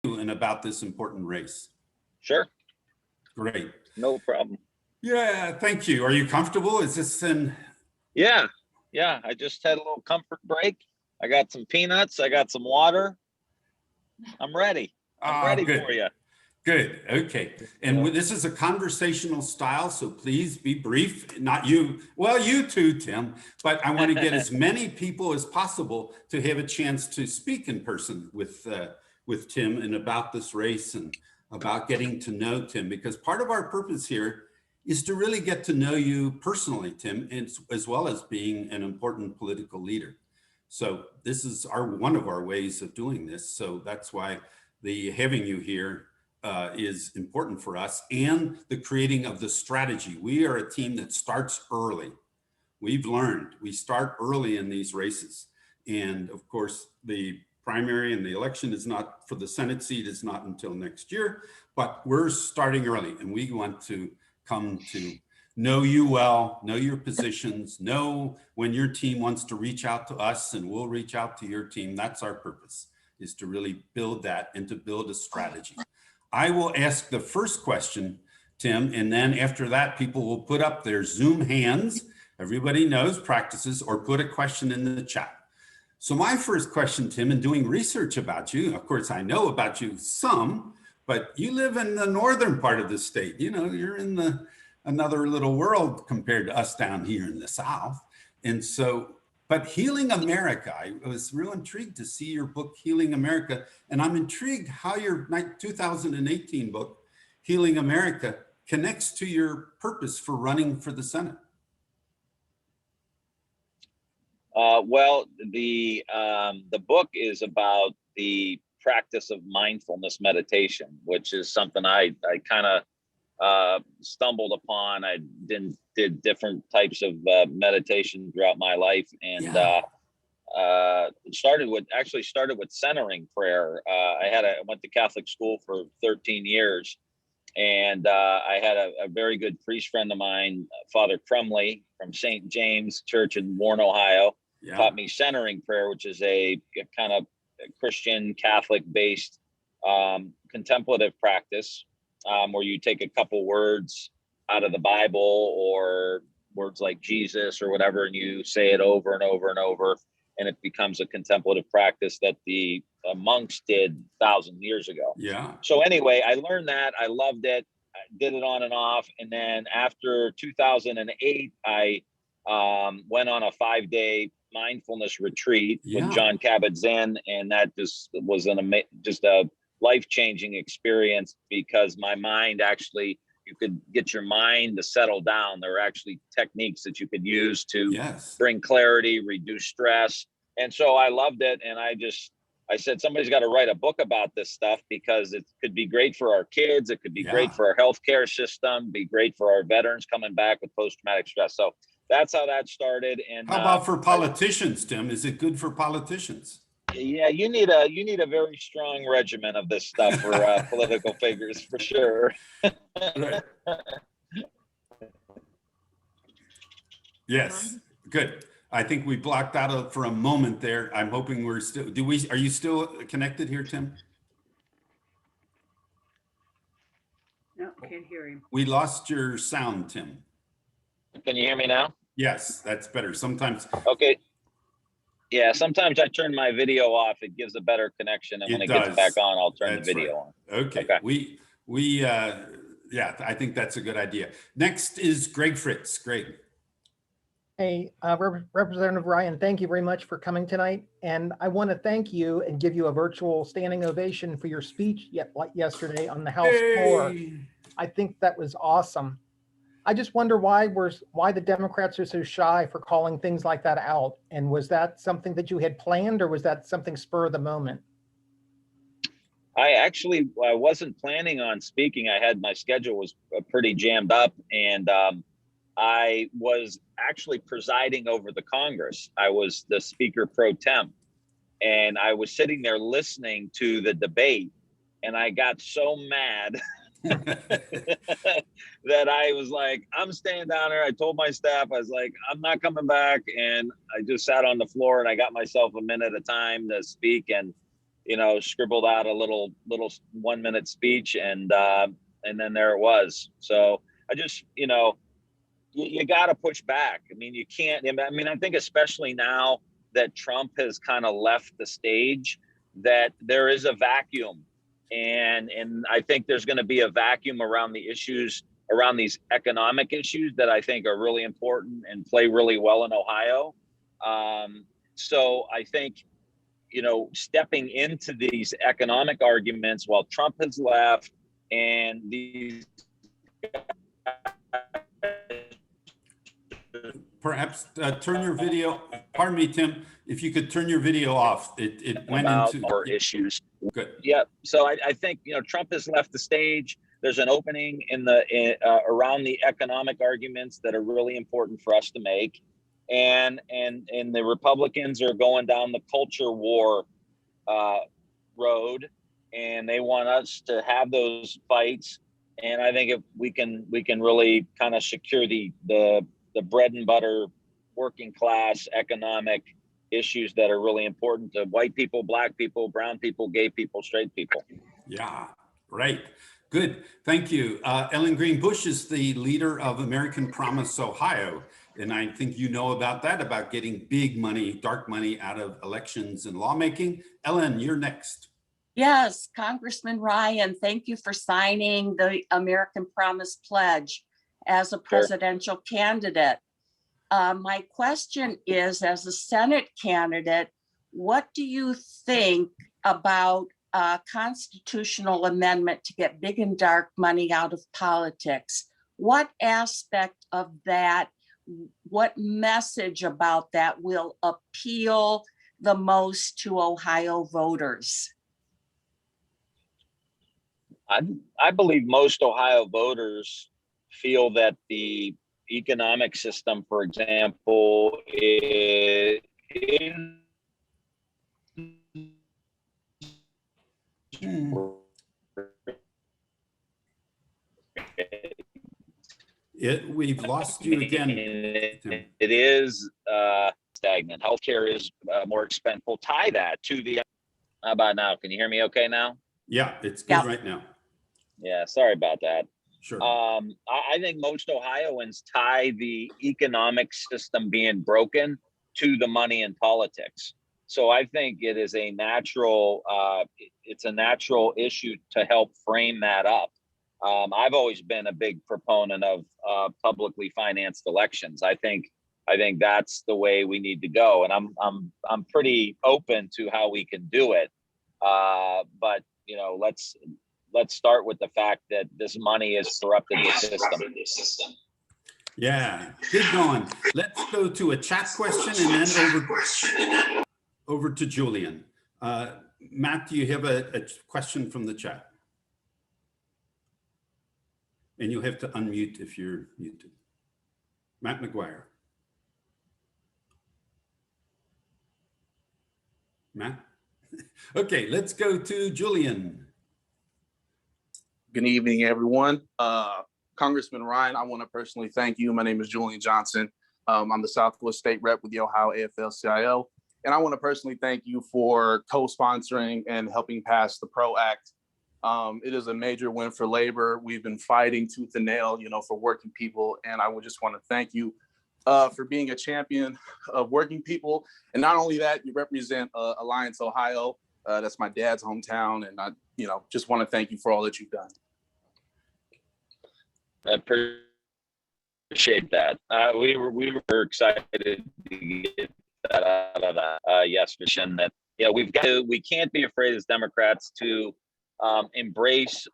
and about this important race. Sure. Great. No problem. Yeah, thank you. Are you comfortable? Is this in? Yeah. I just had a little comfort break. I got some peanuts. I got some water. I'm ready. I'm ready Good. for you. Good. Okay. And this is a conversational style, so please be brief. Not you. Well, you too, Tim. But I want to get as many people as possible to have a chance to speak in person with Tim and about this race and about getting to know Tim, because part of our purpose here is to really get to know you personally, Tim, and as well as being an important political leader. So this is one of our ways of doing this. So that's why the having you here is important for us, and the creating of the strategy. We are a team that starts early. We've learned we start early in these races. And of course, the primary and the election is not for the Senate seat is not until next year, but we're starting early, and we want to come to know you well, know your positions, know when your team wants to reach out to us, and we'll reach out to your team. That's our purpose, is to really build that and to build a strategy. I will ask the first question, Tim, and then after that, people will put up their Zoom hands. Everybody knows practices, or put a question in the chat. So my first question, Tim, in doing research about you, of course, I know about you some, but you live in the northern part of the state. You know, you're in another little world compared to us down here in the South. And so, but Healing America, I was real intrigued to see your book, Healing America. And I'm intrigued how your 2018 book, Healing America, connects to your purpose for running for the Senate. Well, the book is about the practice of mindfulness meditation, which is something I kind of stumbled upon. I did different types of meditation throughout my life, and started with centering prayer. I went to Catholic school for 13 years, and I had a very good priest friend of mine, Father Crumley from St. James Church in Warren, Ohio, taught me centering prayer, which is a kind of Christian Catholic based contemplative practice, where you take a couple words out of the Bible or words like Jesus or whatever, and you say it over and over and over, and it becomes a contemplative practice that the monks did 1,000 years ago. Yeah. So anyway, I learned that. I loved it. I did it on and off. And then after 2008, I went on a 5-day mindfulness retreat with John Kabat-Zinn, and that just was just a life-changing experience, because my mind actually, you could get your mind to settle down. There are actually techniques that you could use to bring clarity, reduce stress. And so I loved it. And I said, somebody's got to write a book about this stuff, because it could be great for our kids. It could be great for our healthcare system, be great for our veterans coming back with post-traumatic stress. So that's how that started. And how about for politicians, Tim? Is it good for politicians? Yeah, you need a very strong regimen of this stuff for political figures, for sure. Right. Yes, good. I think we blocked out for a moment there. I'm hoping we're still. Are you still connected here, Tim? No, can't hear him. We lost your sound, Tim. Can you hear me now? Yes, that's better. Sometimes. Okay. Yeah, sometimes I turn my video off. It gives a better connection, and when it gets back on, I'll turn the video on. Okay. I think that's a good idea. Next is Greg Fritz. Greg. Hey, Representative Ryan, thank you very much for coming tonight. And I want to thank you and give you a virtual standing ovation for your speech yesterday on the House floor. I think that was awesome. I just wonder why the Democrats are so shy for calling things like that out. And was that something that you had planned, or was that something spur of the moment? I wasn't planning on speaking. My schedule was pretty jammed up, and I was actually presiding over the Congress. I was the Speaker pro tem, and I was sitting there listening to the debate, and I got so mad that I was like, I'm staying down there. I told my staff, I was like, I'm not coming back. And I just sat on the floor, and I got myself a minute at a time to speak. And scribbled out a little 1 minute speech, and then there it was. So I just, you got to push back. I mean, you can't. I mean, I think especially now that Trump has kind of left the stage, that there is a vacuum, and I think there's going to be a vacuum around the issues, around these economic issues that I think are really important and play really well in Ohio. So I think, stepping into these economic arguments while Trump has left, and these Perhaps turn your video. Pardon me, Tim. If you could turn your video off, it went into more issues. Good. Yeah. So I think Trump has left the stage. There's an opening around the economic arguments that are really important for us to make, and the Republicans are going down the culture war road, and they want us to have those fights. And I think if we can really kind of secure the bread and butter working class economic issues that are really important to white people, black people, brown people, gay people, straight people. Yeah, right. Good. Thank you. Ellen Green Bush is the leader of American Promise Ohio. And I think you know about that, about getting big money, dark money out of elections and lawmaking. Ellen, you're next. Yes, Congressman Ryan, thank you for signing the American Promise Pledge as a presidential candidate. My question is, as a Senate candidate, what do you think about a constitutional amendment to get big and dark money out of politics? What aspect of that, what message about that will appeal the most to Ohio voters? I believe most Ohio voters feel that the economic system, for example, it We've lost you again. It is stagnant. Healthcare is more expensive. We'll tie that to the. How about now? Can you hear me okay now? Yeah, it's good right now. Yeah, sorry about that. Sure. I think most Ohioans tie the economic system being broken to the money in politics. So I think it is a natural, it's a natural issue to help frame that up. I've always been a big proponent of publicly financed elections. I think that's the way we need to go, and I'm pretty open to how we can do it. But let's start with the fact that this money has corrupted the system. Yeah, keep going. Let's go to a chat question and then over to Julien. Matt, do you have a question from the chat? And you'll have to unmute if you're muted. Matt McGuire. Matt? Okay, let's go to Julien. Good evening, everyone. Congressman Ryan, I want to personally thank you. My name is Julien Johnson. I'm the Southwest State Rep with the Ohio AFL-CIO. And I want to personally thank you for co-sponsoring and helping pass the PRO Act. It is a major win for labor. We've been fighting tooth and nail, for working people. And I would just want to thank you for being a champion of working people. And not only that, you represent Alliance, Ohio. That's my dad's hometown. And I, just want to thank you for all that you've done. I appreciate that. We were excited to get that out of that yesterday. And that we can't be afraid as Democrats to embrace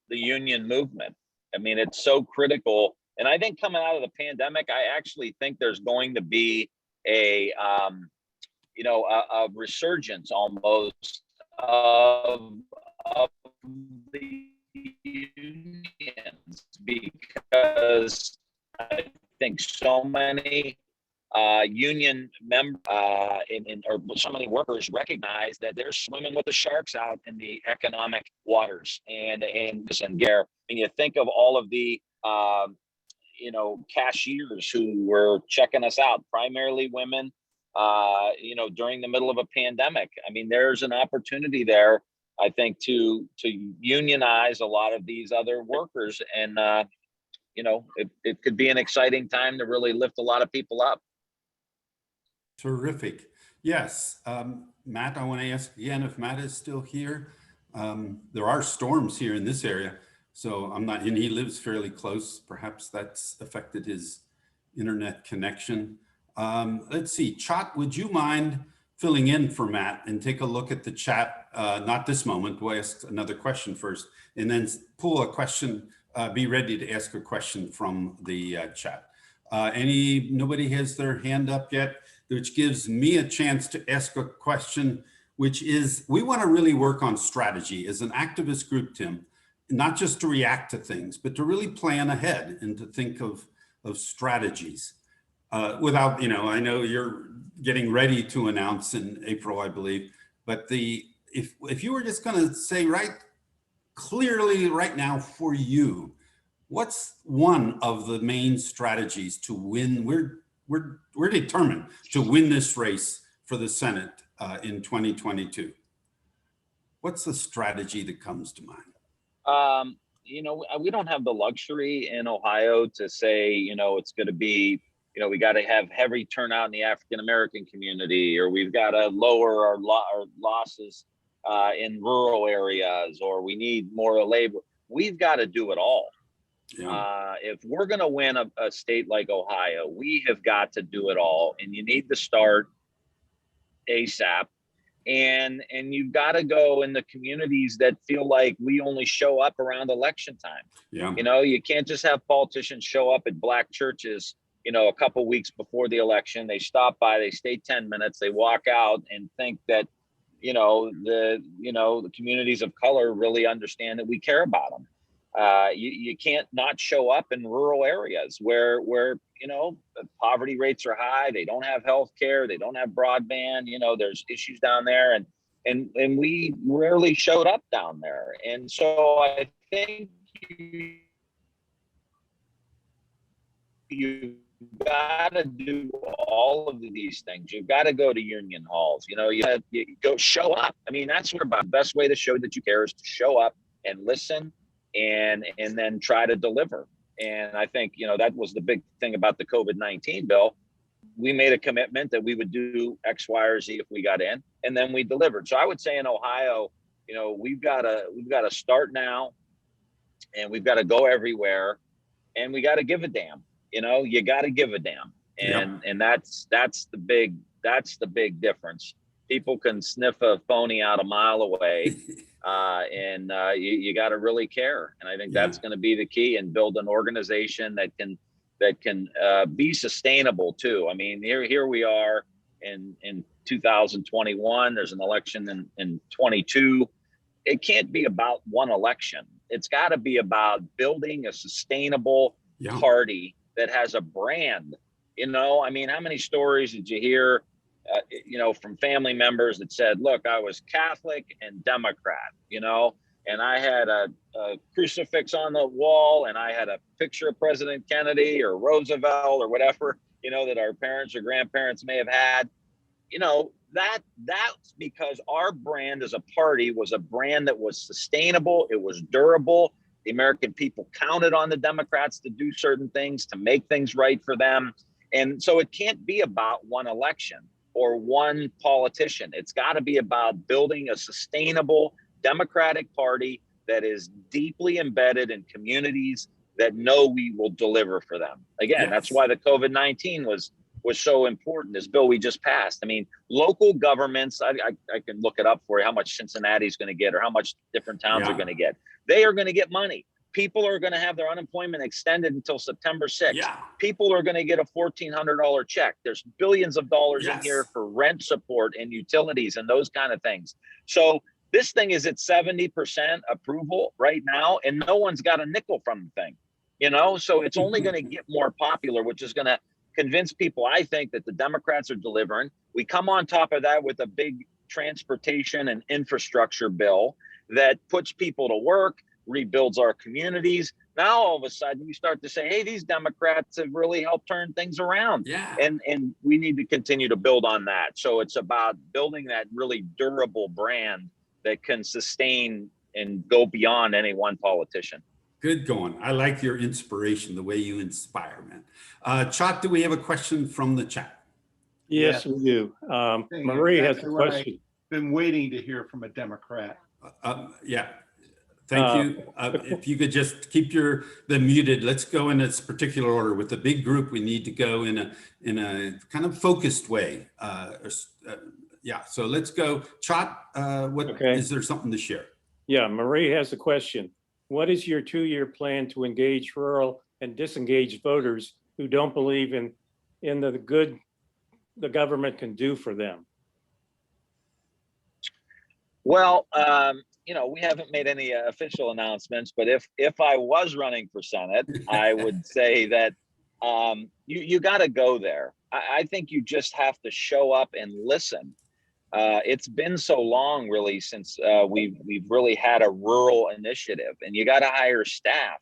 the union movement. I mean, it's so critical. And I think coming out of the pandemic, I actually think there's going to be a resurgence almost of the unions, because I think so many union members or so many workers recognize that they're swimming with the sharks out in the economic waters. And there, and you think of all of the cashiers who were checking us out, primarily women, during the middle of a pandemic. I mean, there's an opportunity there, I think, to unionize a lot of these other workers. And, it could be an exciting time to really lift a lot of people up. Terrific. Yes. Matt, I want to ask again if Matt is still here. There are storms here in this area, so and he lives fairly close. Perhaps that's affected his internet connection. Let's see, Chot, would you mind filling in for Matt and take a look at the chat? Not this moment, we'll ask another question first, and then pull a question, be ready to ask a question from the chat. Nobody has their hand up yet, which gives me a chance to ask a question, which is, we want to really work on strategy as an activist group, Tim, not just to react to things, but to really plan ahead and to think of strategies. Without, I know you're getting ready to announce in April, I believe, but if you were just going to say clearly right now for you, what's one of the main strategies to win? We're determined to win this race for the Senate in 2022. What's the strategy that comes to mind? We don't have the luxury in Ohio to say, it's going to be, we got to have heavy turnout in the African-American community, or we've got to lower our losses in rural areas, or we need more labor. We've got to do it all. Yeah. If we're going to win a state like Ohio, we have got to do it all. And you need to start ASAP. And you've got to go in the communities that feel like we only show up around election time. Yeah. You can't just have politicians show up at Black churches, a couple weeks before the election. They stop by, they stay 10 minutes, they walk out and think that, the communities of color really understand that we care about them. You can't not show up in rural areas where poverty rates are high. They don't have health care. They don't have broadband. There's issues down there, and we rarely showed up down there. And so I think you got to do all of these things. You've got to go to union halls. You go show up. I mean, that's where the best way to show that you care is to show up and listen. And then try to deliver. And I think, that was the big thing about the COVID-19 bill. We made a commitment that we would do X, Y, or Z if we got in, and then we delivered. So I would say in Ohio, we've got to start now, and we've got to go everywhere, and we got to give a damn. You got to give a damn, and that's the big difference. People can sniff a phony out a mile away. And you got to really care, and I think that's going to be the key, and build an organization that can be sustainable too. I mean, here we are in 2021. There's an election in 22. It can't be about one election. It's got to be about building a sustainable party that has a brand. I mean, how many stories did you hear? From family members that said, look, I was Catholic and Democrat, and I had a crucifix on the wall, and I had a picture of President Kennedy or Roosevelt or whatever, that our parents or grandparents may have had. That's because our brand as a party was a brand that was sustainable. It was durable. The American people counted on the Democrats to do certain things, to make things right for them. And so it can't be about one election or one politician. It's got to be about building a sustainable Democratic Party that is deeply embedded in communities that know we will deliver for them. Again, that's why the COVID-19 was so important. This bill we just passed. I mean, local governments, I can look it up for you, how much Cincinnati's going to get or how much different towns are going to get. They are going to get money. People are going to have their unemployment extended until September 6th. Yeah. People are going to get a $1,400 check. There's billions of dollars in here for rent support and utilities and those kind of things. So this thing is at 70% approval right now, and no one's got a nickel from the thing, so it's only going to get more popular, which is going to convince people, I think, that the Democrats are delivering. We come on top of that with a big transportation and infrastructure bill that puts people to work, rebuilds our communities. Now, all of a sudden, you start to say, hey, these Democrats have really helped turn things around. Yeah. And we need to continue to build on that. So it's about building that really durable brand that can sustain and go beyond any one politician. Good going. I like your inspiration, the way you inspire, man. Chot, do we have a question from the chat? Yes, we do. Marie has a question. Been waiting to hear from a Democrat. Yeah. Thank you. If you could just keep the muted, let's go in this particular order. With the big group, we need to go in a kind of focused way. Yeah, so let's go. Chot, is there something to share? Yeah, Marie has a question. What is your 2-year plan to engage rural and disengaged voters who don't believe in the good the government can do for them? Well, we haven't made any official announcements, but if I was running for Senate, I would say that you got to go there. I think you just have to show up and listen. It's been so long, really, since we've really had a rural initiative, and you got to hire staff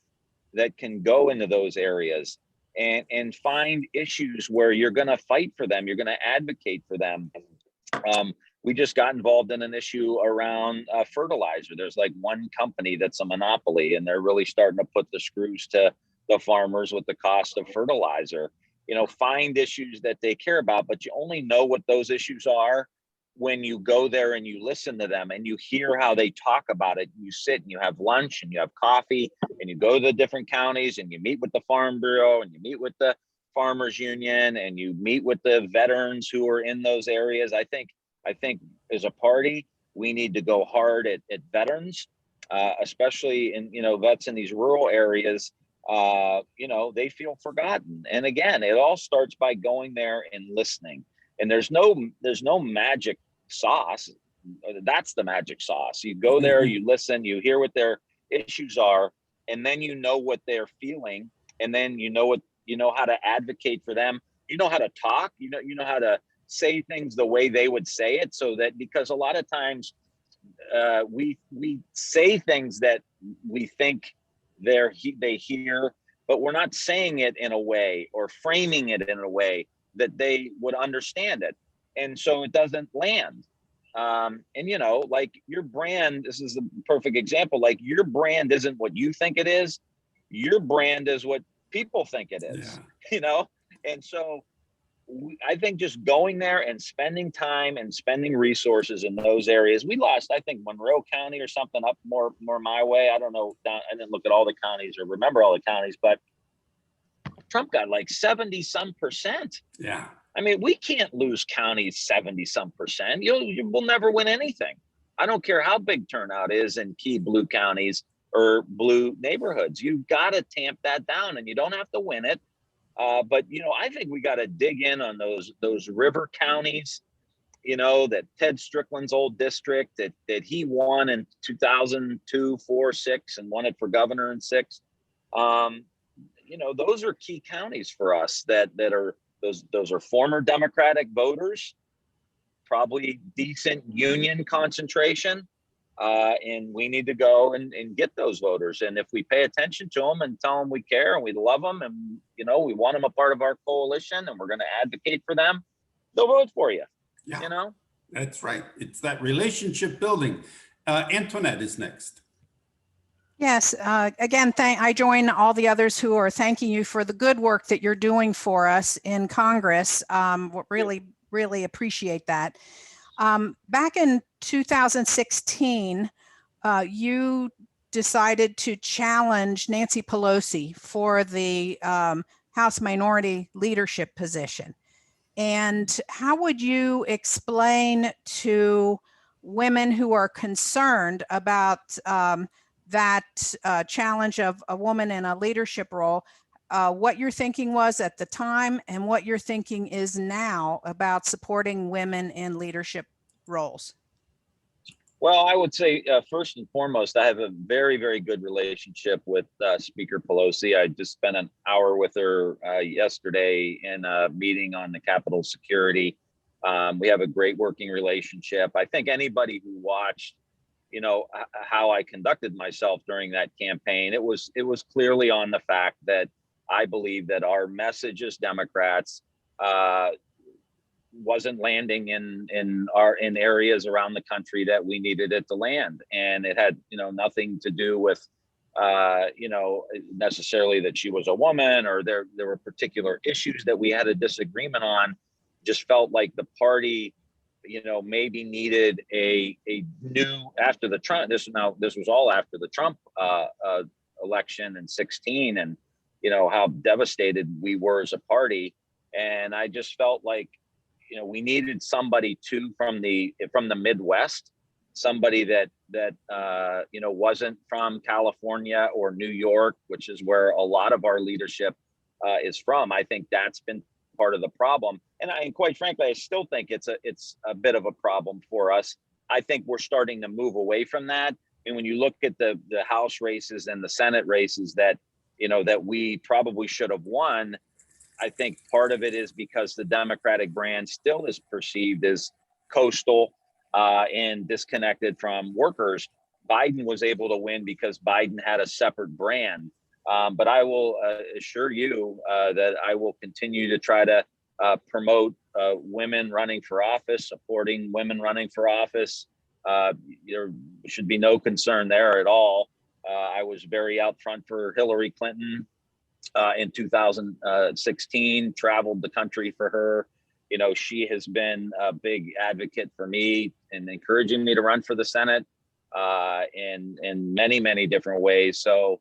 that can go into those areas and find issues where you're going to fight for them. You're going to advocate for them. We just got involved in an issue around fertilizer. There's like one company that's a monopoly, and they're really starting to put the screws to the farmers with the cost of fertilizer. Find issues that they care about, but you only know what those issues are when you go there and you listen to them and you hear how they talk about it. You sit and you have lunch and you have coffee and you go to the different counties and you meet with the Farm Bureau and you meet with the Farmers Union and you meet with the veterans who are in those areas. I think as a party, we need to go hard at veterans, especially in, vets in these rural areas. They feel forgotten. And again, it all starts by going there and listening. And there's no magic sauce. That's the magic sauce. You go there, you listen, you hear what their issues are, and then you know what they're feeling, and then you know how to advocate for them. You know how to talk. You know how to say things the way they would say it, so that, because a lot of times we say things that we think they hear, but we're not saying it in a way or framing it in a way that they would understand it. And so it doesn't land. Like your brand, this is the perfect example, like your brand isn't what you think it is. Your brand is what people think it is, And so I think just going there and spending time and spending resources in those areas. We lost, I think, Monroe County or something up more my way. I don't know. I didn't look at all the counties or remember all the counties, but Trump got like 70-some%. Yeah. I mean, we can't lose counties 70-some%. You will never win anything. I don't care how big turnout is in key blue counties or blue neighborhoods. You've got to tamp that down, and you don't have to win it. But I think we got to dig in on those river counties. That Ted Strickland's old district that he won in 2002, 4, 6, and won it for governor in 6. Those are key counties for us that are those are former Democratic voters, probably decent union concentration. And we need to go and get those voters. And if we pay attention to them and tell them we care and we love them and, we want them a part of our coalition and we're going to advocate for them, they'll vote for you. Yeah, that's right. It's that relationship building. Antoinette is next. Yes. Again, I join all the others who are thanking you for the good work that you're doing for us in Congress. Really appreciate that. Back in 2016, you decided to challenge Nancy Pelosi for the House Minority Leadership position. And how would you explain to women who are concerned about that challenge of a woman in a leadership role, what your thinking was at the time and what your thinking is now about supporting women in leadership roles? Well, I would say first and foremost, I have a very, very good relationship with Speaker Pelosi. I just spent an hour with her yesterday in a meeting on the Capitol security. We have a great working relationship. I think anybody who watched, how I conducted myself during that campaign. It was clearly on the fact that I believe that our message as Democrats wasn't landing in areas around the country that we needed it to land, and it had nothing to do with necessarily that she was a woman or there were particular issues that we had a disagreement on. Just felt like the party maybe needed a new, after the Trump, this was all after the Trump election in 2016, and how devastated we were as a party. And I just felt like we needed somebody too from the Midwest, somebody that wasn't from California or New York, which is where a lot of our leadership is from. I think that's been part of the problem, and quite frankly, I still think it's a bit of a problem for us. I think we're starting to move away from that. And when you look at the House races and the Senate races that that we probably should have won, I think part of it is because the Democratic brand still is perceived as coastal and disconnected from workers. Biden was able to win because Biden had a separate brand. But I will assure you that I will continue to try to promote women running for office, supporting women running for office. There should be no concern there at all. I was very out front for Hillary Clinton in 2016, traveled the country for her. She has been a big advocate for me and encouraging me to run for the Senate in many, many different ways. So,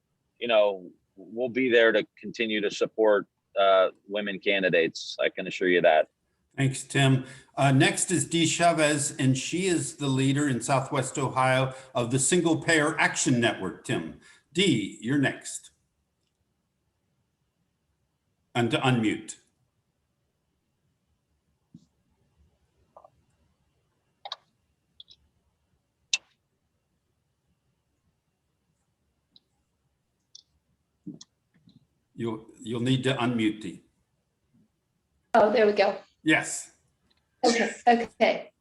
we'll be there to continue to support women candidates. I can assure you that. Thanks, Tim. Next is Dee Chavez, and she is the leader in Southwest Ohio of the Single Payer Action Network. Tim, Dee, you're next. And to unmute. You'll need to unmute, Dee. Oh, there we go. Yes. Okay.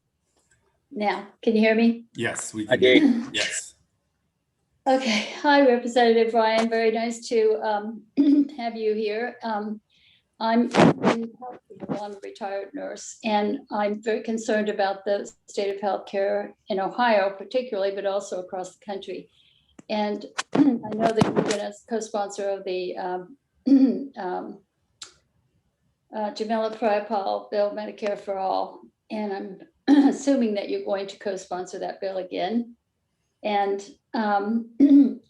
Now, can you hear me? Yes, we I can. did. Yes. Okay. Hi, Representative Ryan. Very nice to have you here. I'm a retired nurse, and I'm very concerned about the state of healthcare in Ohio, particularly, but also across the country. And I know that you've been a co-sponsor of the Jamila Pryapal bill, Medicare for All, and I'm assuming that you're going to co-sponsor that bill again. And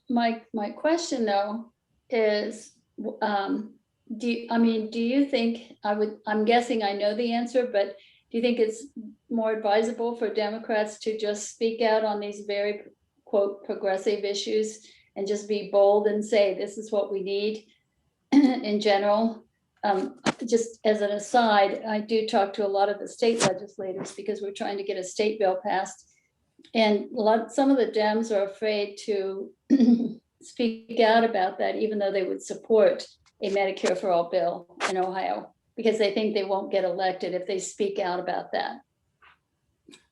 my question though is, do you think I'm guessing I know the answer, but do you think it's more advisable for Democrats to just speak out on these very quote progressive issues and just be bold and say this is what we need in general? Just as an aside, I do talk to a lot of the state legislators because we're trying to get a state bill passed, and some of the Dems are afraid to speak out about that, even though they would support a Medicare for All bill in Ohio, because they think they won't get elected if they speak out about that.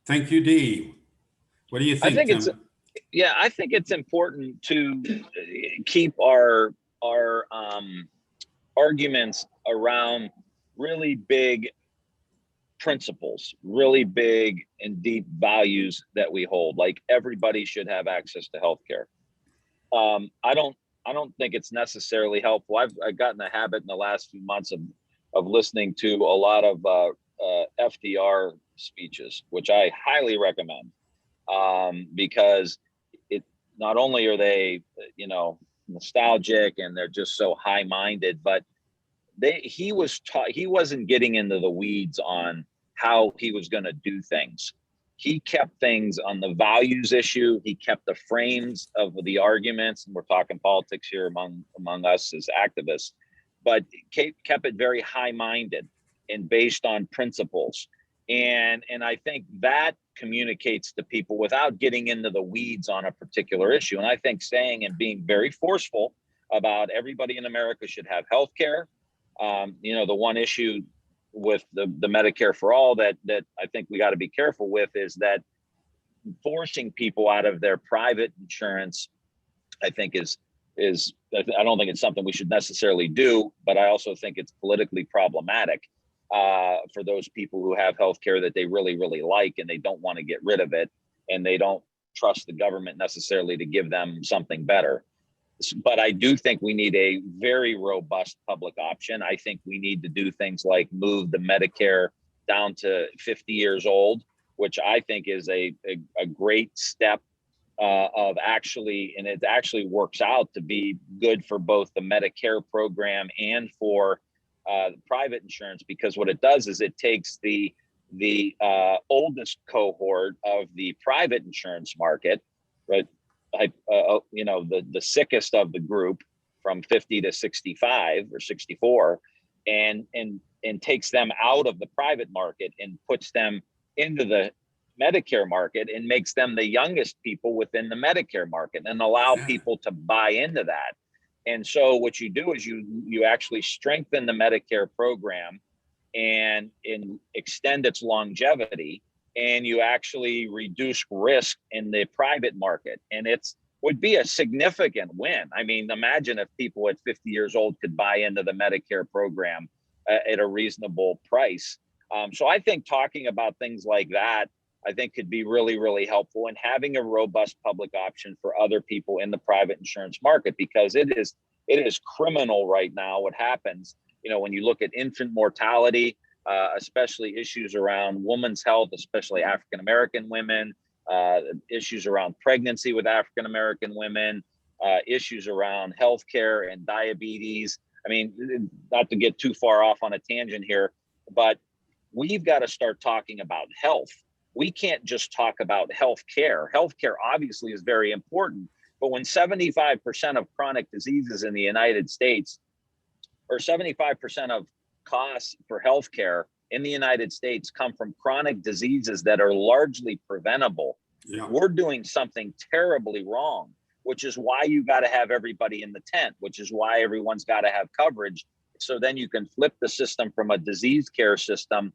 Thank you, Dee. What do you think? I think it's important to keep our arguments around really big principles, really big and deep values that we hold. Like everybody should have access to healthcare. I don't think it's necessarily helpful. I've gotten the habit in the last few months of listening to a lot of FDR speeches, which I highly recommend, because it not only are they nostalgic and they're just so high-minded, but he wasn't getting into the weeds on how he was going to do things. He kept things on the values issue. He kept the frames of the arguments, and we're talking politics here among us as activists, but kept it very high-minded and based on principles. And I think that communicates to people without getting into the weeds on a particular issue. And I think saying and being very forceful about everybody in America should have health care. The one issue with the Medicare for All that I think we got to be careful with is that forcing people out of their private insurance, I think is I don't think it's something we should necessarily do, but I also think it's politically problematic for those people who have healthcare that they really, really like, and they don't want to get rid of it, and they don't trust the government necessarily to give them something better. But I do think we need a very robust public option. I think we need to do things like move the Medicare down to 50 years old, which I think is a great step of actually, and it actually works out to be good for both the Medicare program and for private insurance, because what it does is it takes the oldest cohort of the private insurance market, right? The sickest of the group from 50 to 65 or 64, and takes them out of the private market and puts them into the Medicare market and makes them the youngest people within the Medicare market and allow people to buy into that. And so what you do is you actually strengthen the Medicare program and extend its longevity, and you actually reduce risk in the private market. And would be a significant win. I mean, imagine if people at 50 years old could buy into the Medicare program at a reasonable price. So I think talking about things like that, I think could be really, really helpful, in having a robust public option for other people in the private insurance market, because it is criminal right now what happens. When you look at infant mortality, especially issues around women's health, especially African-American women, issues around pregnancy with African-American women, issues around healthcare and diabetes. I mean, not to get too far off on a tangent here, but we've got to start talking about health. We can't just talk about healthcare. Healthcare obviously is very important, but when 75% of chronic diseases in the United States, or 75% of costs for healthcare in the United States come from chronic diseases that are largely preventable, we're doing something terribly wrong, which is why you got to have everybody in the tent, which is why everyone's got to have coverage. So then you can flip the system from a disease care system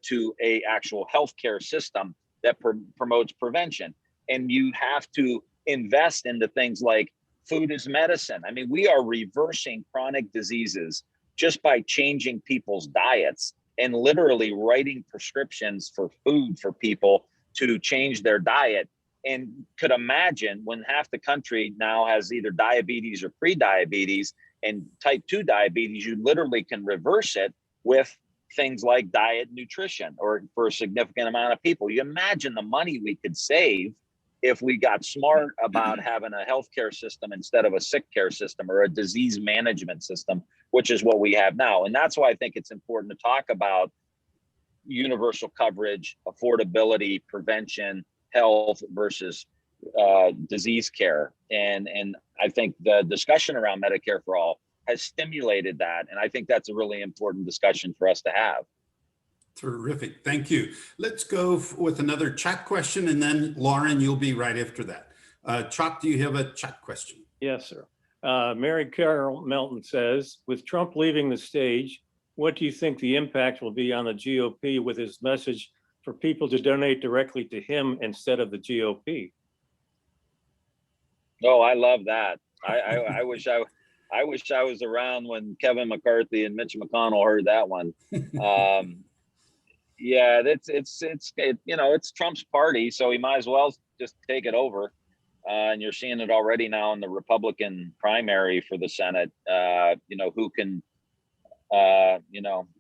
to a actual healthcare system that promotes prevention. And you have to invest into things like food is medicine. I mean, we are reversing chronic diseases just by changing people's diets and literally writing prescriptions for food for people to change their diet. And could imagine when half the country now has either diabetes or pre-diabetes and type 2 diabetes, you literally can reverse it with things like diet nutrition, or for a significant amount of people. You imagine the money we could save if we got smart about having a healthcare system instead of a sick care system or a disease management system, which is what we have now. And that's why I think it's important to talk about universal coverage, affordability, prevention, health versus disease care. And I think the discussion around Medicare for All has stimulated that. And I think that's a really important discussion for us to have. Terrific. Thank you. Let's go with another chat question, and then Lauren, you'll be right after that. Chop, do you have a chat question? Yes, sir. Mary Carol Melton says, with Trump leaving the stage, what do you think the impact will be on the GOP with his message for people to donate directly to him instead of the GOP? Oh, I love that. I wish I was around when Kevin McCarthy and Mitch McConnell heard that one. Yeah, it's Trump's party, so he might as well just take it over. And you're seeing it already now in the Republican primary for the Senate. Who can,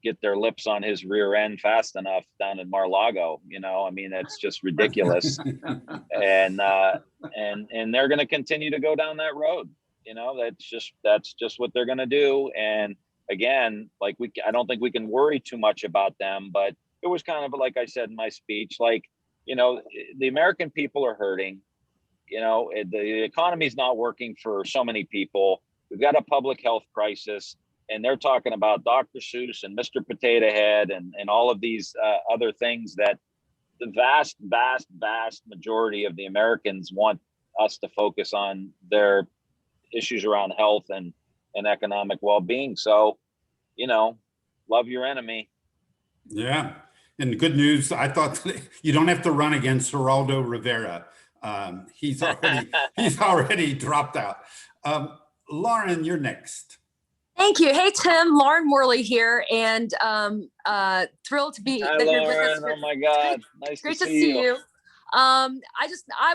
get their lips on his rear end fast enough down in Mar-a-Lago. I mean, it's just ridiculous. And they're going to continue to go down that road. That's just what they're going to do. And again, I don't think we can worry too much about them, but it was kind of like I said in my speech, the American people are hurting. The economy's not working for so many people. We've got a public health crisis, and they're talking about Dr. Seuss and Mr. Potato Head and all of these other things that the vast, vast, vast majority of the Americans want us to focus on their issues around health and economic well-being. So, love your enemy. Yeah. And good news, I thought you don't have to run against Geraldo Rivera. He's already dropped out. Lauren, you're next. Thank you. Hey, Tim, Lauren Morley here, and thrilled to be Hi, that you're with us. Lauren. Oh my God. Nice Great to to see see you. you. I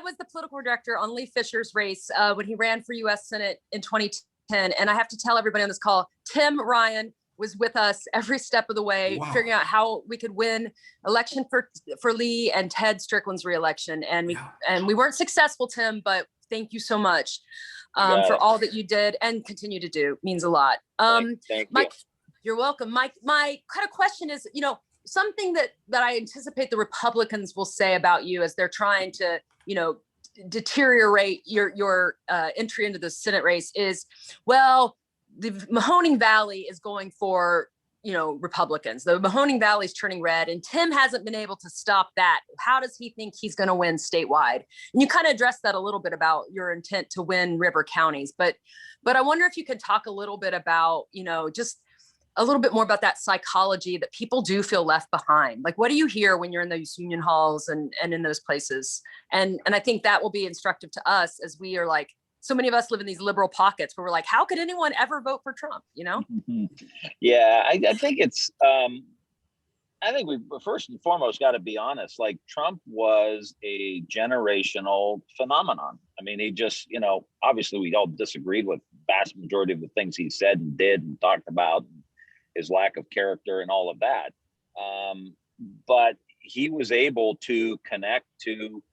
was the political director on Lee Fisher's race when he ran for U.S. Senate in 2010. And I have to tell everybody on this call, Tim Ryan was with us every step of the way, Wow. figuring out how we could win election for Lee and Ted Strickland's reelection. And we weren't successful, Tim, but thank you so much for all that you did and continue to do. It means a lot. Thank you. You're welcome. My kind of question is, something that I anticipate the Republicans will say about you as they're trying to, deteriorate your entry into the Senate race is, well, the Mahoning Valley is going for, Republicans. The Mahoning Valley is turning red, and Tim hasn't been able to stop that. How does he think he's going to win statewide? And you kind of addressed that a little bit about your intent to win river counties, but I wonder if you could talk a little bit about, just a little bit more about that psychology that people do feel left behind. Like, what do you hear when you're in those union halls and in those places? And I think that will be instructive to us as we are like, so many of us live in these liberal pockets where we're like, how could anyone ever vote for Trump? Yeah, I think it's, I think we first and foremost got to be honest, like Trump was a generational phenomenon. I mean, he just, obviously we all disagreed with vast majority of the things he said and did and talked about, his lack of character and all of that. But he was able to connect to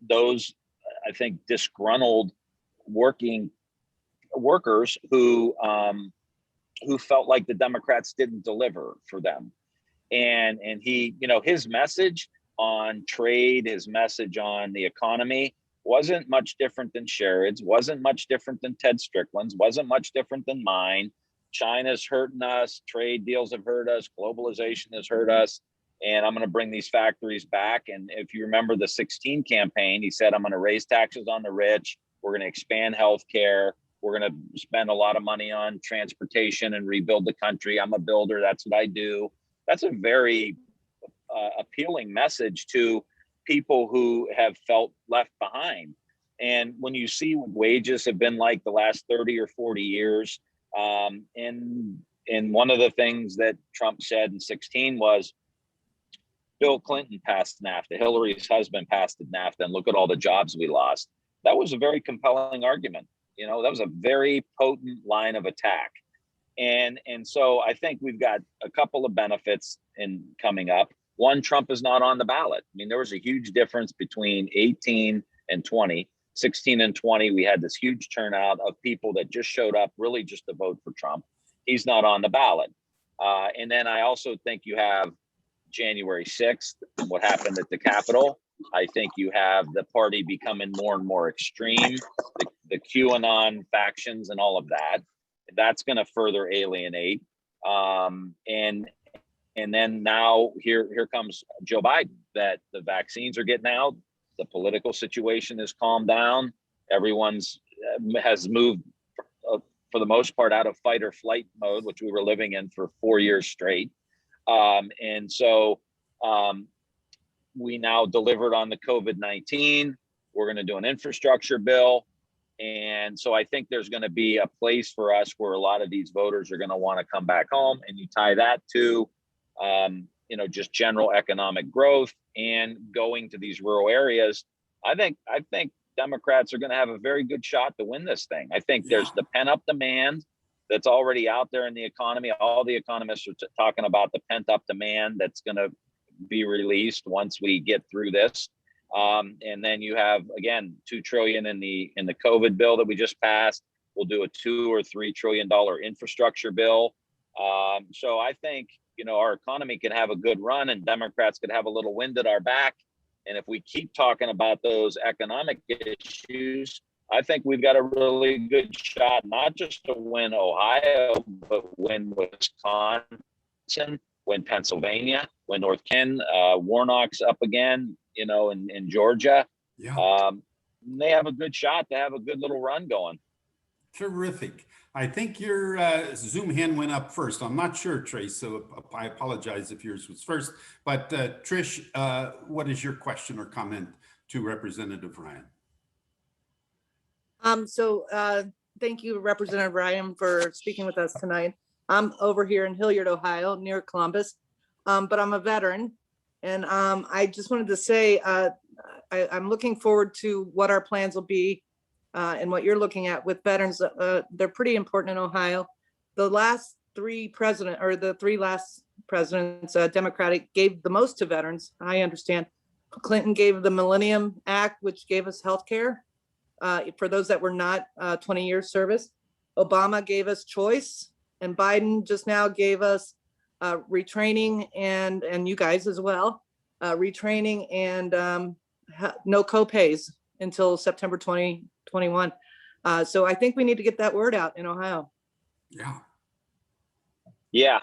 those, I think, disgruntled workers who felt like the Democrats didn't deliver for them. And he, his message on trade, his message on the economy wasn't much different than Sherrod's, wasn't much different than Ted Strickland's, wasn't much different than mine. China's hurting us, trade deals have hurt us, globalization has hurt us, and I'm going to bring these factories back. And if you remember the 16 campaign, he said, I'm going to raise taxes on the rich, we're going to expand healthcare, we're going to spend a lot of money on transportation and rebuild the country. I'm a builder, that's what I do. That's a very appealing message to people who have felt left behind. And when you see what wages have been like the last 30 or 40 years, and one of the things that Trump said in 2016 was, Bill Clinton passed NAFTA, Hillary's husband passed NAFTA, and look at all the jobs we lost. That was a very compelling argument. That was a very potent line of attack. And so I think we've got a couple of benefits in coming up. One, Trump is not on the ballot. I mean, there was a huge difference between 18 and 20. 16 and 20, we had this huge turnout of people that just showed up really just to vote for Trump. He's not on the ballot. And then I also think you have January 6th, what happened at the Capitol. I think you have the party becoming more and more extreme, the QAnon factions and all of that. That's going to further alienate. And then now here comes Joe Biden, that the vaccines are getting out. The political situation has calmed down. Everyone's has moved for the most part out of fight or flight mode, which we were living in for 4 years straight. And so we now delivered on the COVID-19. We're going to do an infrastructure bill. And so I think there's going to be a place for us where a lot of these voters are going to want to come back home. And you tie that to, just general economic growth and going to these rural areas. I think Democrats are going to have a very good shot to win this thing. I think there's the pent-up demand that's already out there in the economy. All the economists are talking about the pent-up demand that's going to be released once we get through this. And then you have, again, $2 trillion in the COVID bill that we just passed. We'll do a $2 or $3 trillion infrastructure bill. So I think, our economy can have a good run and Democrats could have a little wind at our back. And if we keep talking about those economic issues, I think we've got a really good shot, not just to win Ohio, but win Wisconsin, win Pennsylvania, win North Carolina, Warnock's up again, in Georgia. They have a good shot to have a good little run going. Terrific. I think your Zoom hand went up first. I'm not sure, Trace, so I apologize if yours was first. But Trish, what is your question or comment to Representative Ryan? Thank you, Representative Ryan, for speaking with us tonight. I'm over here in Hilliard, Ohio, near Columbus, but I'm a veteran. And I just wanted to say, I'm looking forward to what our plans will be and what you're looking at with veterans. They're pretty important in Ohio. The last three last presidents, Democratic, gave the most to veterans, I understand. Clinton gave the Millennium Act, which gave us health care for those that were not 20 years service. Obama gave us choice, and Biden just now gave us retraining and you guys as well, retraining and no copays until September 2021. So I think we need to get that word out in Ohio. Yeah. Yeah,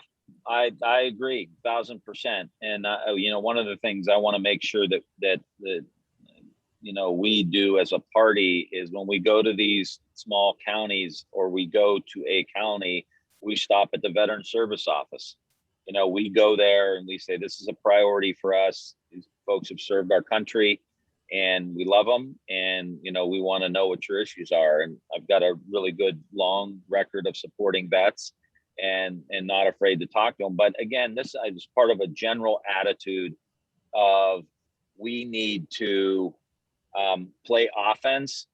I agree 1,000%. And you know, one of the things I want to make sure that you know, we do as a party is when we go to these small counties or we go to a county, we stop at the Veteran Service Office. You know, we go there and we say, this is a priority for us. These folks have served our country and we love them. And, you know, we want to know what your issues are. And I've got a really good long record of supporting vets and not afraid to talk to them. But again, this is part of a general attitude of we need to play offense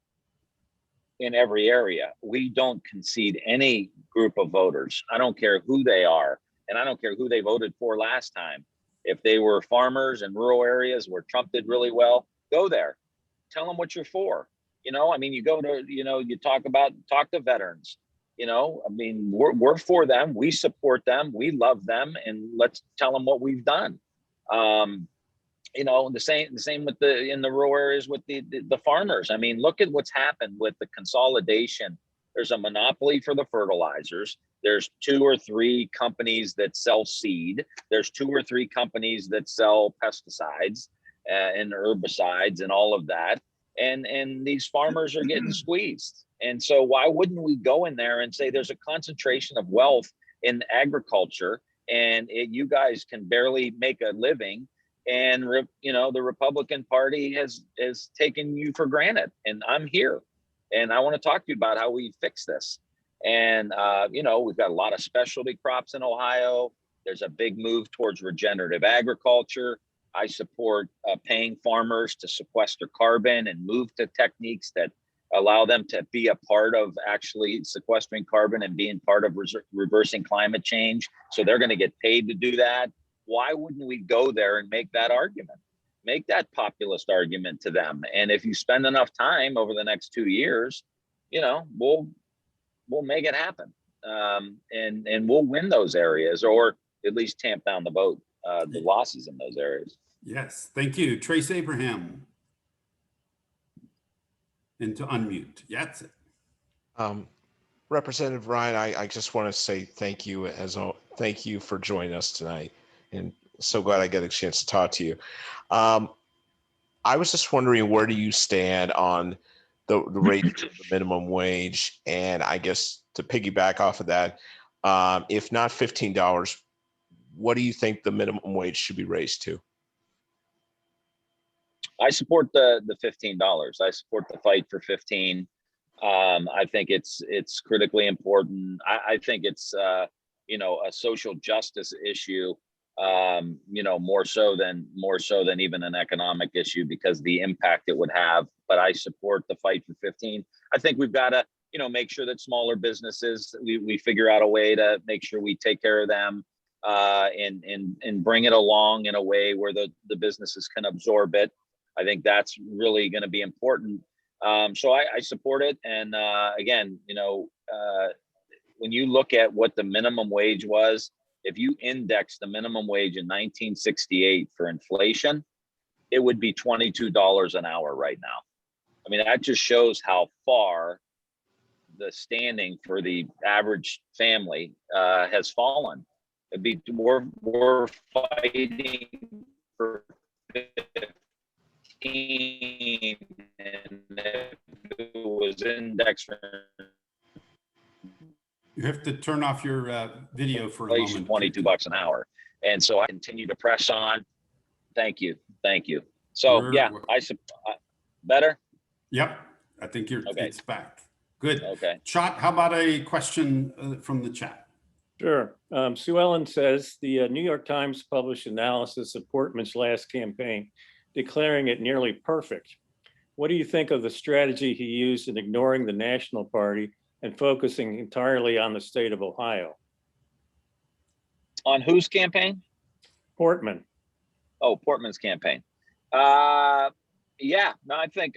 in every area. We don't concede any group of voters. I don't care who they are, and I don't care who they voted for last time. If they were farmers in rural areas where Trump did really well, go there. Tell them what you're for. You know, I mean, you go to, you know, you talk to veterans. You know, I mean, we're for them. We support them. We love them, and let's tell them what we've done. You know, the same with in the rural areas with the farmers. I mean, look at what's happened with the consolidation. There's a monopoly for the fertilizers. There's 2 or 3 companies that sell seed. There's 2 or 3 companies that sell pesticides and herbicides and all of that. And these farmers are getting squeezed. And so why wouldn't we go in there and say there's a concentration of wealth in agriculture and you guys can barely make a living? And, you know, the Republican Party has taken you for granted. And I'm here. And I want to talk to you about how we fix this. And, you know, we've got a lot of specialty crops in Ohio. There's a big move towards regenerative agriculture. I support paying farmers to sequester carbon and move to techniques that allow them to be a part of actually sequestering carbon and being part of reversing climate change. So they're going to get paid to do that. Why wouldn't we go there and make that argument? Make that populist argument to them. And if you spend enough time over the next 2 years, you know, we'll make it happen. And we'll win those areas, or at least tamp down the vote, the losses in those areas. Yes, thank you. Trace Abraham. And to unmute. Yeah, that's it. Representative Ryan, I just want to say thank you thank you for joining us tonight. And so glad I get a chance to talk to you. I was just wondering, where do you stand on the raise of the minimum wage? And I guess to piggyback off of that, if not $15, what do you think the minimum wage should be raised to? I support the $15. I support the fight for 15. I think it's critically important. I think it's you know, a social justice issue. You know, more so than even an economic issue, because the impact it would have. But I support the fight for 15. I think we've got to, you know, make sure that smaller businesses, we figure out a way to make sure we take care of them and bring it along in a way where the businesses can absorb it. I think that's really going to be important. So I support it. And again, you know, when you look at what the minimum wage was, if you index the minimum wage in 1968 for inflation, it would be $22 an hour right now. I mean, that just shows how far the standing for the average family has fallen. We're fighting for 15, and if it was indexed for You have to turn off your video for a inflation, moment. 22 bucks an hour. And so I continue to press on. Thank you. Thank you. So yeah, better. Yep. I think it's back. Good. Okay. Chot, how about a question from the chat? Sure. Sue Ellen says the New York Times published analysis of Portman's last campaign, declaring it nearly perfect. What do you think of the strategy he used in ignoring the national party and focusing entirely on the state of Ohio? On whose campaign? Portman. Oh, Portman's campaign. Yeah, no, I think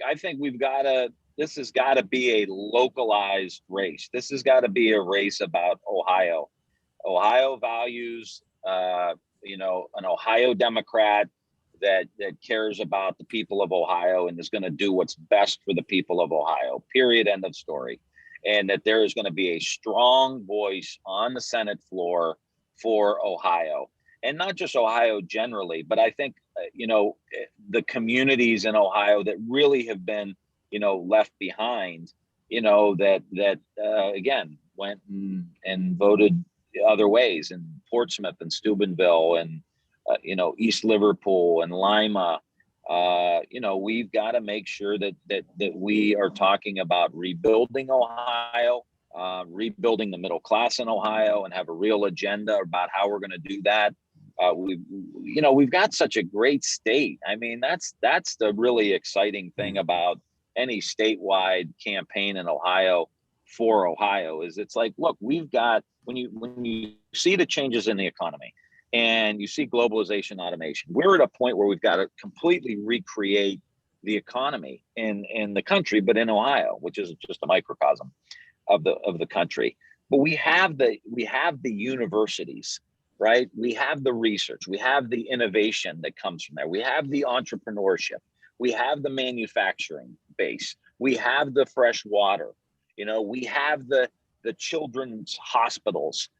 this has got to be a localized race. This has got to be a race about Ohio. Ohio values, an Ohio Democrat that cares about the people of Ohio and is going to do what's best for the people of Ohio, period, end of story. And that there is going to be a strong voice on the Senate floor for Ohio. And not just Ohio generally, but I think, the communities in Ohio that really have been, left behind, again, went and voted other ways in Portsmouth and Steubenville and, East Liverpool and Lima. We've got to make sure that we are talking about rebuilding Ohio, rebuilding the middle class in Ohio, and have a real agenda about how we're going to do that. We've got such a great state. I mean, that's the really exciting thing about any statewide campaign in Ohio for Ohio is it's like, look, we've got, when you see the changes in the economy and you see globalization, automation, we're at a point where we've got to completely recreate the economy in the country, but in Ohio, which is just a microcosm of the country. But we have the universities, right? We have the research, we have the innovation that comes from there. We have the entrepreneurship, we have the manufacturing base, we have the fresh water, we have the children's hospitals,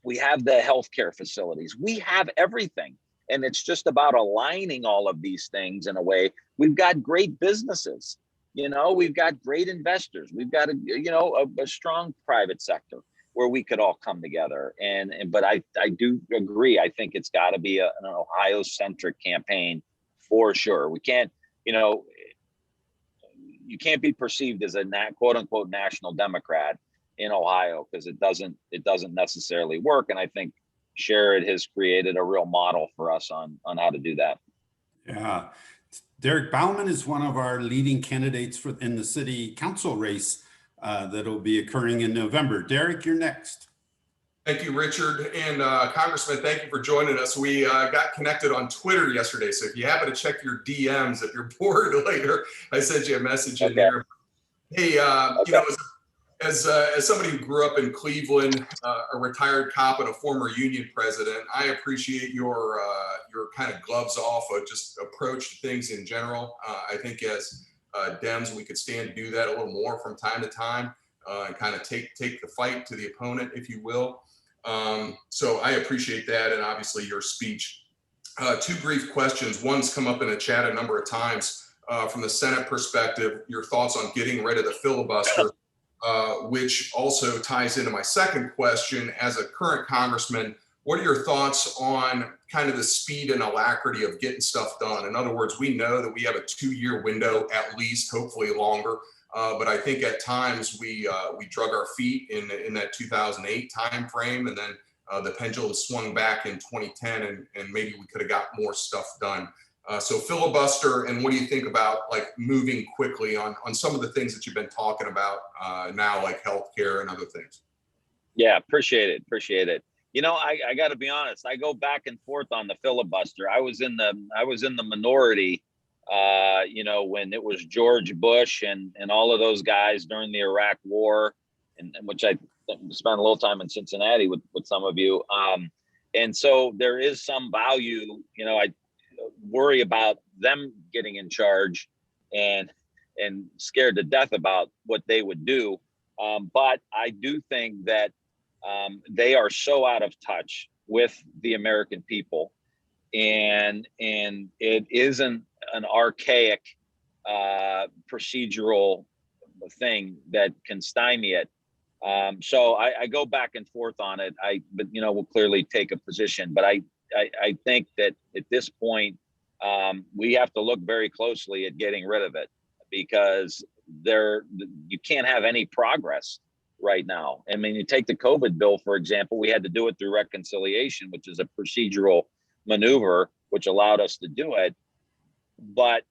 we have the healthcare facilities, we have everything. And it's just about aligning all of these things in a way. We've got great businesses, we've got great investors, we've got a strong private sector where we could all come together. But I do agree. I think it's got to be an Ohio-centric campaign for sure. We can't, you can't be perceived as a quote unquote national Democrat in Ohio because it doesn't necessarily work. And I think Sherrod has created a real model for us on how to do that. Yeah. Derek Bauman is one of our leading candidates in the city council race that'll be occurring in November. Derek, you're next. Thank you, Richard. And Congressman, thank you for joining us. We got connected on Twitter yesterday. So if you happen to check your DMs, if you're bored later, I sent you a message in there. Hey, as somebody who grew up in Cleveland, a retired cop and a former union president, I appreciate your kind of gloves off just approach to things in general. I think as Dems, we could stand to do that a little more from time to time and kind of take the fight to the opponent, if you will. So I appreciate that, and obviously your speech. Two brief questions. One's come up in the chat a number of times from the Senate perspective, your thoughts on getting rid of the filibuster, which also ties into my second question. As a current congressman, what are your thoughts on kind of the speed and alacrity of getting stuff done? In other words, we know that we have a 2-year window at least, hopefully longer. But I think at times we drug our feet in that 2008 timeframe, and then the pendulum swung back in 2010, and maybe we could have got more stuff done. So filibuster, and what do you think about like moving quickly on some of the things that you've been talking about now, like healthcare and other things? Yeah, appreciate it. I got to be honest. I go back and forth on the filibuster. I was in the minority, when it was George Bush and all of those guys during the Iraq War, and which I spent a little time in Cincinnati with some of you. And so there is some value. I worry about them getting in charge and scared to death about what they would do. But I do think that they are so out of touch with the American people, and it isn't an archaic procedural thing that can stymie it. So I go back and forth on it. But we'll clearly take a position. But I think that at this point, we have to look very closely at getting rid of it, because you can't have any progress right now. I mean, you take the COVID bill, for example, we had to do it through reconciliation, which is a procedural maneuver, which allowed us to do it. But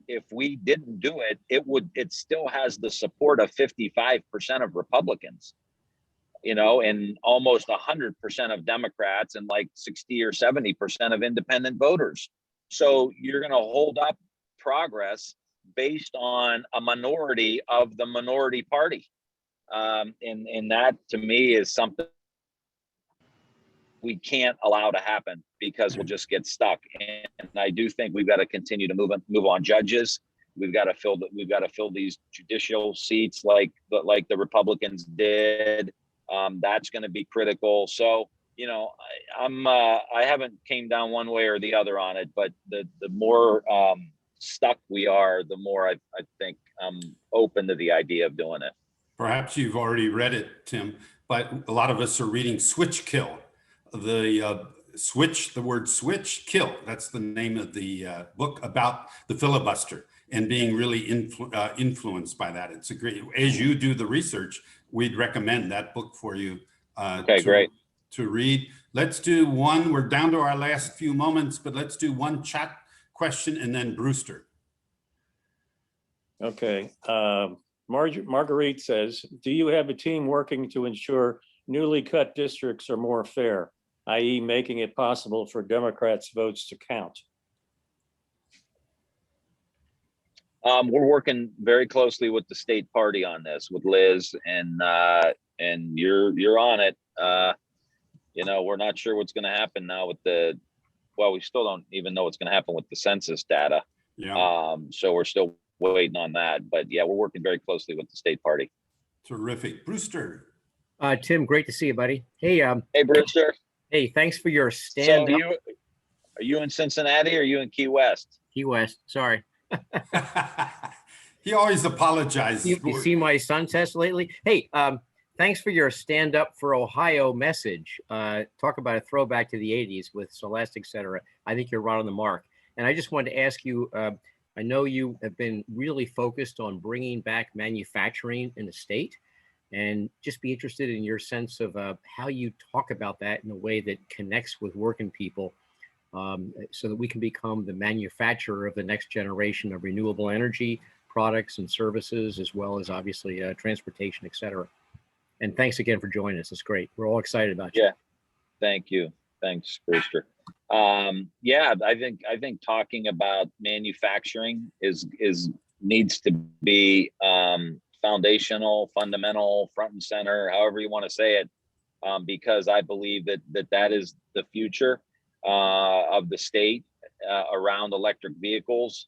if we didn't do it, it still has the support of 55% of Republicans, and almost 100% of Democrats, and like 60 or 70% of independent voters. So you're going to hold up progress based on a minority of the minority party. And that, to me, is something we can't allow to happen, because we'll just get stuck. And I do think we've got to continue to move on judges. We've got to fill these judicial seats like the Republicans did. That's going to be critical. So, I haven't came down one way or the other on it, but the more stuck we are, the more I think I'm open to the idea of doing it. Perhaps you've already read it, Tim, but a lot of us are reading Switch Kill. The word switch, kill. That's the name of the book about the filibuster and being really influenced by that. It's a great, as you do the research, we'd recommend that book for you great. to read. Let's do one, we're down to our last few moments, but let's do one chat question and then Brewster. Okay. Marguerite says, do you have a team working to ensure newly cut districts are more fair, i.e. making it possible for Democrats' votes to count? We're working very closely with the state party on this, with Liz, and you're on it. We're not sure what's going to happen now with we still don't even know what's going to happen with the census data. Yeah. So we're still waiting on that, but yeah, we're working very closely with the state party. Terrific. Brewster. Tim, great to see you, buddy. Hey, Hey, Brewster. Hey, thanks for your stand. So are you in Cincinnati or are you in Key West? Key West, sorry. He always apologizes. You see my sunsets lately? Hey, thanks for your Stand Up for Ohio message. Talk about a throwback to the 80s with Celeste, et cetera. I think you're right on the mark. And I just wanted to ask you, I know you have been really focused on bringing back manufacturing in the state, and just be interested in your sense of how you talk about that in a way that connects with working people, so that we can become the manufacturer of the next generation of renewable energy products and services, as well as obviously transportation, et cetera. And thanks again for joining us. It's great. We're all excited about you. Yeah, thank you. Thanks, Brewster. I think talking about manufacturing needs to be foundational, fundamental, front and center, however you want to say it, because I believe that is the future of the state, around electric vehicles,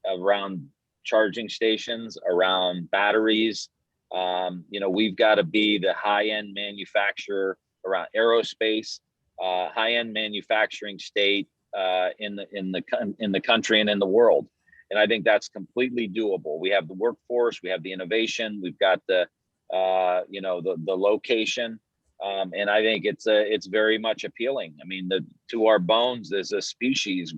around charging stations, around batteries. We've got to be the high-end manufacturer around aerospace, high-end manufacturing state in the country and in the world. And I think that's completely doable. We have the workforce, we have the innovation, we've got the location, and I think it's very much appealing. I mean, to our bones as a species,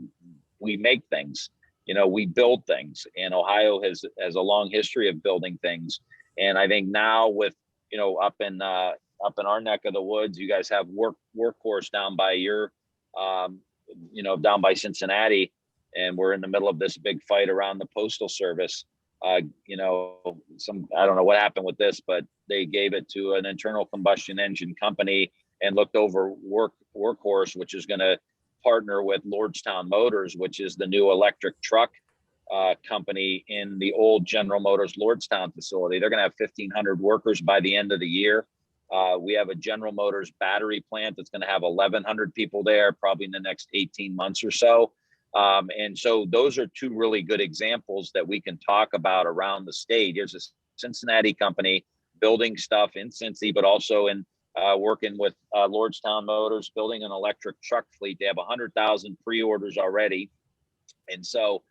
we make things. We build things, and Ohio has a long history of building things. And I think now with up in our neck of the woods, you guys have workhorse down by down by Cincinnati, and we're in the middle of this big fight around the Postal Service. I don't know what happened with this, but they gave it to an internal combustion engine company and looked over Workhorse, which is going to partner with Lordstown Motors, which is the new electric truck company in the old General Motors Lordstown facility. They're going to have 1,500 workers by the end of the year. We have a General Motors battery plant that's going to have 1,100 people there probably in the next 18 months or so. And so those are two really good examples that we can talk about around the state. Here's a Cincinnati company building stuff in Cincy, but also in working with Lordstown Motors, building an electric truck fleet. They have 100,000 pre-orders already. And so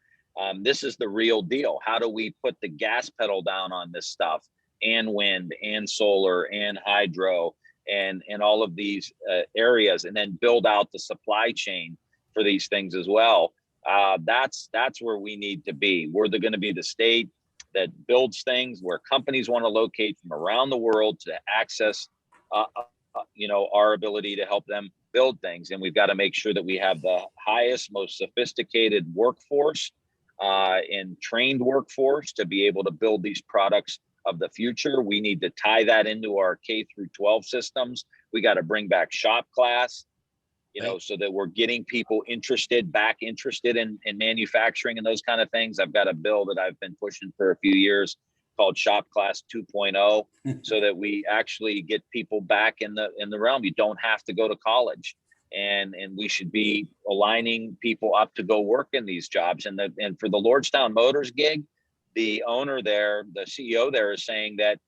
this is the real deal. How do we put the gas pedal down on this stuff and wind and solar and hydro and all of these areas, and then build out the supply chain for these things as well. That's where we need to be. We're going to be the state that builds things where companies want to locate from around the world to access, our ability to help them build things. And we've got to make sure that we have the highest, most sophisticated workforce and trained workforce to be able to build these products of the future. We need to tie that into our K through 12 systems. We got to bring back shop class, so that we're getting people back interested in manufacturing and those kind of things. I've got a bill that I've been pushing for a few years called Shop Class 2.0, so that we actually get people back in the realm. You don't have to go to college, and we should be aligning people up to go work in these jobs. And for the Lordstown Motors gig, the owner there, the CEO there, is saying that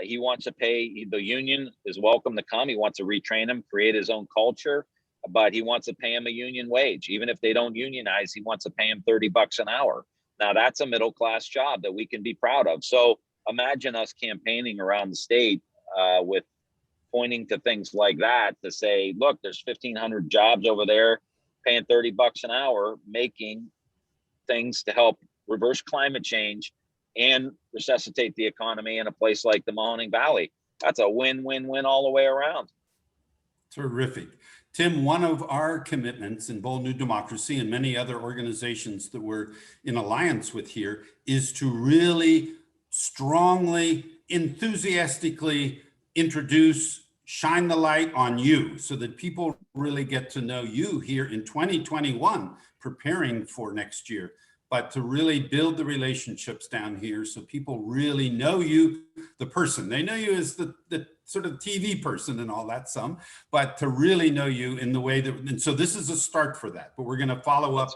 he wants to pay, the union is welcome to come. He wants to retrain him, create his own culture, but he wants to pay him a union wage. Even if they don't unionize, he wants to pay him $30 an hour. Now that's a middle class job that we can be proud of. So imagine us campaigning around the state with pointing to things like that to say, look, there's 1,500 jobs over there paying $30 an hour, making things to help reverse climate change and resuscitate the economy in a place like the Mahoning Valley. That's a win-win-win all the way around. Terrific. Tim, one of our commitments in Bold New Democracy and many other organizations that we're in alliance with here is to really strongly, enthusiastically shine the light on you so that people really get to know you here in 2021, preparing for next year, but to really build the relationships down here so people really know you, the person. They know you as the sort of TV person and all that but to really know you in the way that, and so this is a start for that, but we're going to follow up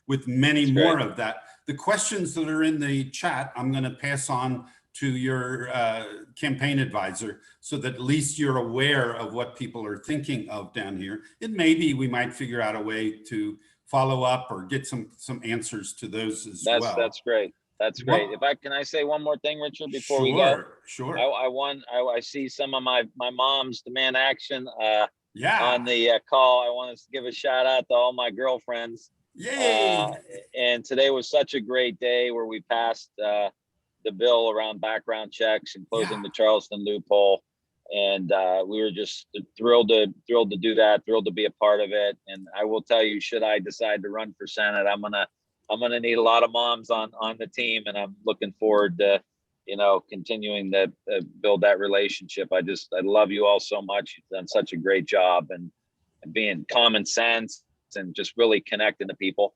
with many more of that. The questions that are in the chat, I'm going to pass on to your campaign advisor so that at least you're aware of what people are thinking of down here. And maybe we might figure out a way to follow up or get some answers to those as well. That's great. That's great. Can I say one more thing, Richard, before we go? Sure. I see some of my mom's demand action on the call. I want to give a shout out to all my girlfriends. Yay! And today was such a great day where we passed the bill around background checks and closing the Charleston loophole. And we were just thrilled to do that, thrilled to be a part of it. And I will tell you, should I decide to run for Senate, I'm gonna need a lot of moms on the team, and I'm looking forward to continuing to build that relationship. I love you all so much. You've done such a great job and being common sense and just really connecting to people.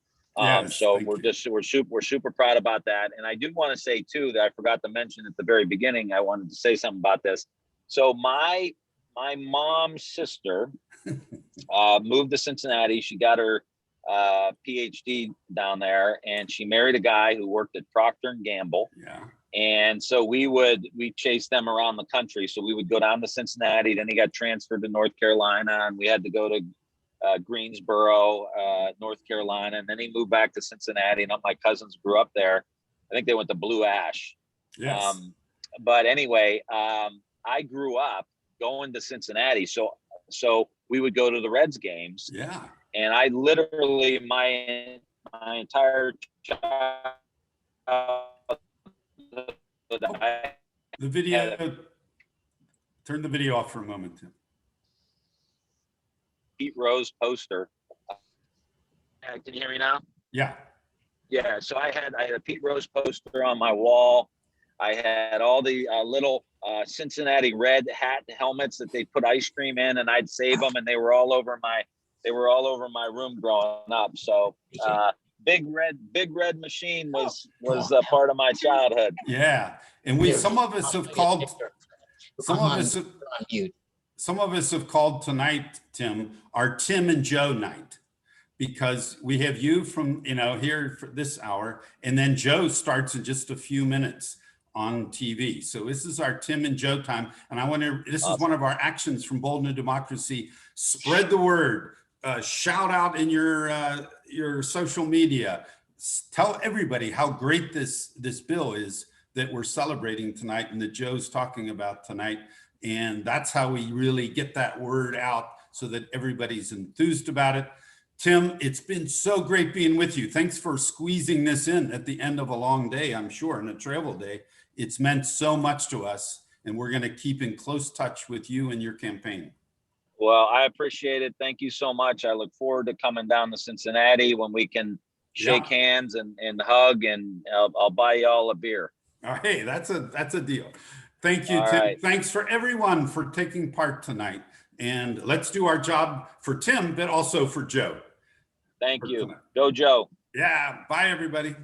So we're super proud about that. And I do want to say too that I forgot to mention at the very beginning. I wanted to say something about this. So my mom's sister moved to Cincinnati. She got her PhD down there, and she married a guy who worked at Procter and Gamble. Yeah. And so we chased them around the country. So we would go down to Cincinnati. Then he got transferred to North Carolina, and we had to go to Greensboro, North Carolina. And then he moved back to Cincinnati, and all my cousins grew up there. I think they went to Blue Ash. Yes. But anyway, I grew up going to Cincinnati. So we would go to the Reds games. Yeah. And I literally, my entire childhood, The video, turn the video off for a moment, Tim. Pete Rose poster. Can you hear me now? Yeah. Yeah. So I had a Pete Rose poster on my wall. I had all the little Cincinnati Red hat helmets that they put ice cream in, and I'd save them, and they were all over my room growing up. So big red machine was a part of my childhood. Yeah. And some of us have called tonight, Tim, our Tim and Joe night, because we have you from, here for this hour, and then Joe starts in just a few minutes on TV. So this is our Tim and Joe time. And this is one of our actions from Bold New Democracy. Spread the word, shout out in your social media, tell everybody how great this bill is that we're celebrating tonight and that Joe's talking about tonight. And that's how we really get that word out so that everybody's enthused about it. Tim, it's been so great being with you. Thanks for squeezing this in at the end of a long day, I'm sure, and a travel day. It's meant so much to us, and we're going to keep in close touch with you and your campaign. Well, I appreciate it. Thank you so much. I look forward to coming down to Cincinnati when we can shake hands and hug, and I'll buy you all a beer. All right, that's a deal. Thank you, All Tim. right. Thanks for everyone for taking part tonight. And let's do our job for Tim, but also for Joe. Thank you. Go, Joe. Yeah. Bye, everybody.